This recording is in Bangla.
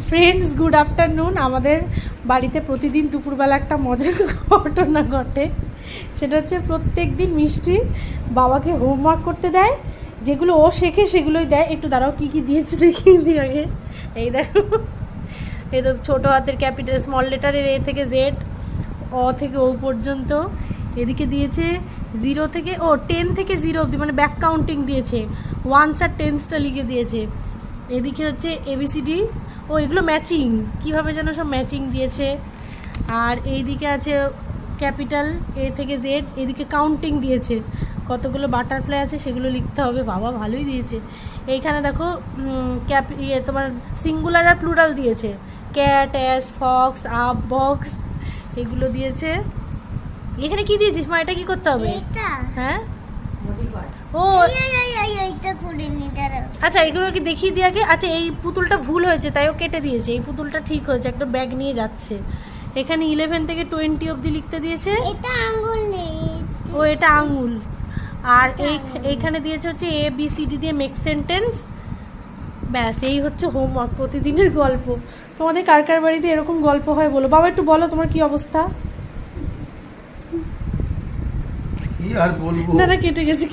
Friends, good afternoon. আমাদের বাড়িতে প্রতিদিন দুপুরবেলা একটা মজার ঘটনা ঘটে। সেটা হচ্ছে প্রত্যেক দিন মিষ্টি বাবাকে হোমওয়ার্ক করতে দেয়, যেগুলো ও শেখে সেগুলোই দেয়। একটু দাঁড়াও, কী কী দিয়েছে দেখিয়ে দিই আগে। এই দেখো, এই তো ছোটো হাতের ক্যাপিটাল স্মল লেটারের এ থেকে জেড, অ থেকে ও পর্যন্ত। এদিকে দিয়েছে 0 থেকে 10 থেকে 0 অবধি, মানে ব্যাক কাউন্টিং দিয়েছে, ওয়ান্স আর টেন্সটা লিখে দিয়েছে। এদিকে হচ্ছে এবিসিডি, এগুলো ম্যাচিং, কীভাবে যেন সব ম্যাচিং দিয়েছে। আর এইদিকে আছে ক্যাপিটাল এ থেকে জেড, এদিকে কাউন্টিং দিয়েছে, কতগুলো বাটারফ্লাই আছে সেগুলো লিখতে হবে। বাবা ভালোই দিয়েছে। এইখানে দেখো তোমার সিঙ্গুলার আর প্লুরাল দিয়েছে, cat, ass, fox, up, box, এগুলো দিয়েছে। এখানে কি দিয়েছিস মা? এটা কি করতে হবে? হ্যাঁ, ও আচ্ছা, এগুলো কি দেখিয়ে দিয়ে আগে। আচ্ছা, এই পুতুলটা ভুল হয়েছে তাই ও কেটে দিয়েছে, এই পুতুলটা ঠিক হয়েছে, একটা ব্যাগ নিয়ে যাচ্ছে। এখানে 11 থেকে 20 অবধি লিখতে দিয়েছে। এটা আঙুল। আর এইখানে দিয়েছে হচ্ছে ABCD দিয়ে মেক সেন্টেন্স। ব্যাস, এই হচ্ছে হোমওয়ার্ক, প্রতিদিনের গল্প। তোমাদের কার কার বাড়িতে এরকম গল্প হয় বলো। বাবা একটু বলো তোমার কি অবস্থা। কি আর বলবো, না কেটে গেছে।